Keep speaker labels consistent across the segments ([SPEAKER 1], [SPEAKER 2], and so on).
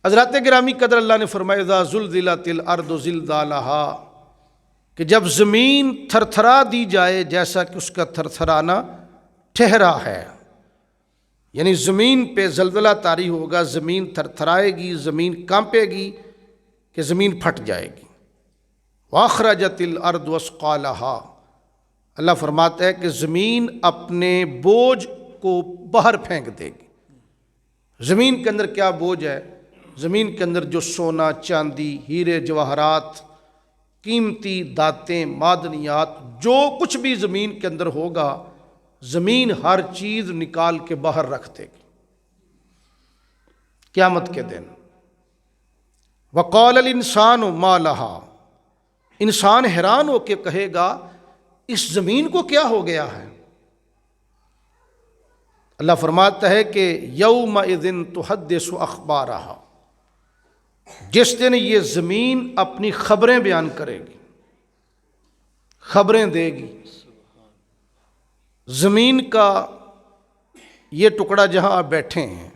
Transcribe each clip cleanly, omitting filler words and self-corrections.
[SPEAKER 1] حضرات گرامی قدر اللہ نے فرمایا اذا زلزلت الارض زلزالہا، کہ جب زمین تھر تھرا دی جائے جیسا کہ اس کا تھر تھرانا ٹھہرا ہے، یعنی زمین پہ زلزلہ طاری ہوگا، زمین تھر تھرائے گی، زمین کانپے گی کہ زمین پھٹ جائے گی۔ واخرجت الارض اثقالہا، اللہ فرماتا ہے کہ زمین اپنے بوجھ کو باہر پھینک دے گی۔ زمین کے اندر کیا بوجھ ہے؟ زمین کے اندر جو سونا، چاندی، ہیرے جواہرات، قیمتی دھاتیں، معدنیات، جو کچھ بھی زمین کے اندر ہوگا، زمین ہر چیز نکال کے باہر رکھ دے گی قیامت کے دن۔ وقال الانسان ما لہا، انسان حیران ہو کے کہے گا اس زمین کو کیا ہو گیا ہے؟ اللہ فرماتا ہے کہ یومئذ تحدث اخبارہا، جس دن یہ زمین اپنی خبریں بیان کرے گی، خبریں دے گی۔ زمین کا یہ ٹکڑا جہاں آپ بیٹھے ہیں،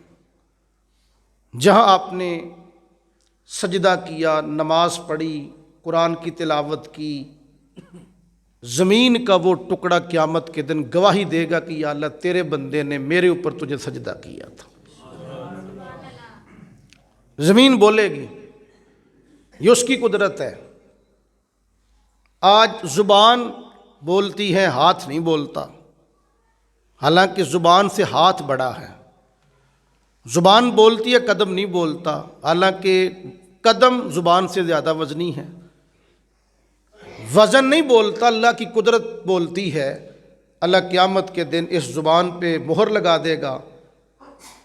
[SPEAKER 1] جہاں آپ نے سجدہ کیا، نماز پڑھی، قرآن کی تلاوت کی، زمین کا وہ ٹکڑا قیامت کے دن گواہی دے گا کہ یا اللہ تیرے بندے نے میرے اوپر تجھے سجدہ کیا تھا۔ زمین بولے گی، یہ اس کی قدرت ہے۔ آج زبان بولتی ہے، ہاتھ نہیں بولتا، حالانکہ زبان سے ہاتھ بڑا ہے۔ زبان بولتی ہے، قدم نہیں بولتا، حالانکہ قدم زبان سے زیادہ وزنی ہے۔ وزن نہیں بولتا، اللہ کی قدرت بولتی ہے۔ اللہ قیامت کے دن اس زبان پہ مہر لگا دے گا،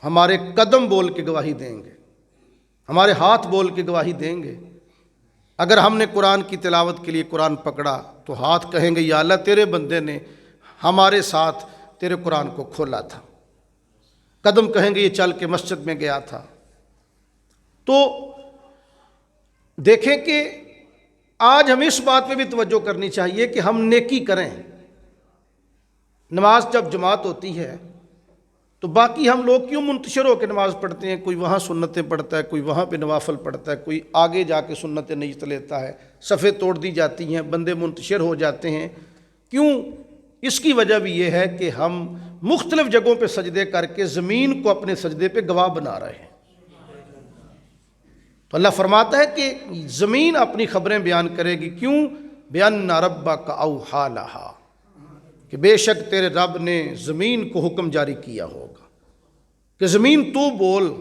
[SPEAKER 1] ہمارے قدم بول کے گواہی دیں گے، ہمارے ہاتھ بول کے گواہی دیں گے۔ اگر ہم نے قرآن کی تلاوت کے لیے قرآن پکڑا تو ہاتھ کہیں گے یا اللہ تیرے بندے نے ہمارے ساتھ تیرے قرآن کو کھولا تھا۔ قدم کہیں گے یہ چل کے مسجد میں گیا تھا۔ تو دیکھیں کہ آج ہمیں اس بات پہ بھی توجہ کرنی چاہیے کہ ہم نیکی کریں۔ نماز جب جماعت ہوتی ہے تو باقی ہم لوگ کیوں منتشر ہو کے نماز پڑھتے ہیں؟ کوئی وہاں سنتیں پڑھتا ہے، کوئی وہاں پہ نوافل پڑھتا ہے، کوئی آگے جا کے سنتیں نیت لیتا ہے، صفیں توڑ دی جاتی ہیں، بندے منتشر ہو جاتے ہیں۔ کیوں؟ اس کی وجہ بھی یہ ہے کہ ہم مختلف جگہوں پہ سجدے کر کے زمین کو اپنے سجدے پہ گواہ بنا رہے ہیں۔ تو اللہ فرماتا ہے کہ زمین اپنی خبریں بیان کرے گی۔ کیوں؟ بِأَنَّ رَبَّكَ أَوْحَىٰ لَهَا، کہ بے شک تیرے رب نے زمین کو حکم جاری کیا ہوگا کہ زمین تو بول،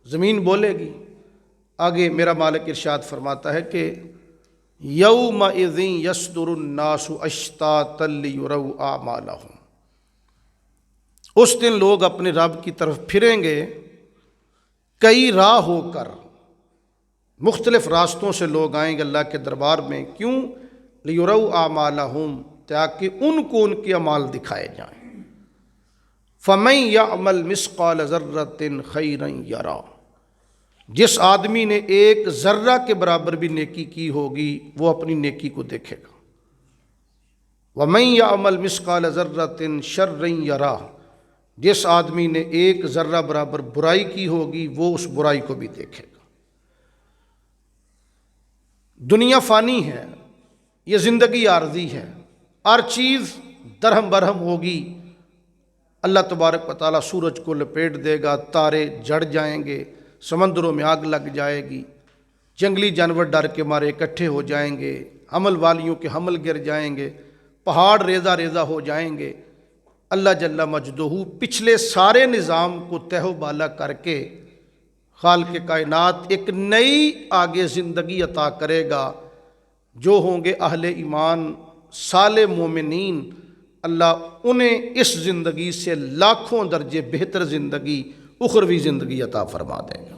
[SPEAKER 1] زمین بولے گی۔ آگے میرا مالک ارشاد فرماتا ہے کہ یومئذ یصدر الناس اشتاتا لیروا اعمالہم، اس دن لوگ اپنے رب کی طرف پھریں گے کئی راہ ہو کر، مختلف راستوں سے لوگ آئیں گے اللہ کے دربار میں۔ کیوں؟ لیروا اعمالہم، تاکہ ان کو ان کے اعمال دکھائے جائیں۔ فَمَن يَعْمَلْ مِثْقَالَ ذَرَّةٍ خَيْرًا يَرَهُ، جس آدمی نے ایک ذرہ کے برابر بھی نیکی کی ہوگی وہ اپنی نیکی کو دیکھے گا۔ وَمَن يَعْمَلْ مِثْقَالَ ذَرَّةٍ شَرًّا يَرَهُ، جس آدمی نے ایک ذرہ برابر برائی کی ہوگی وہ اس برائی کو بھی دیکھے گا۔ دنیا فانی ہے، یہ زندگی عارضی ہے، ہر چیز درہم برہم ہوگی۔ اللہ تبارک و تعالیٰ سورج کو لپیٹ دے گا، تارے جڑ جائیں گے، سمندروں میں آگ لگ جائے گی، جنگلی جانور ڈر کے مارے اکٹھے ہو جائیں گے، حمل والیوں کے حمل گر جائیں گے، پہاڑ ریزہ ریزہ ہو جائیں گے۔ اللہ جل مجدہ پچھلے سارے نظام کو تہ و بالا کر کے خالق کائنات ایک نئی آگے زندگی عطا کرے گا۔ جو ہوں گے اہل ایمان، صالح مومنین، اللہ انہیں اس زندگی سے لاکھوں درجے بہتر زندگی، اخروی زندگی عطا فرما دے گا۔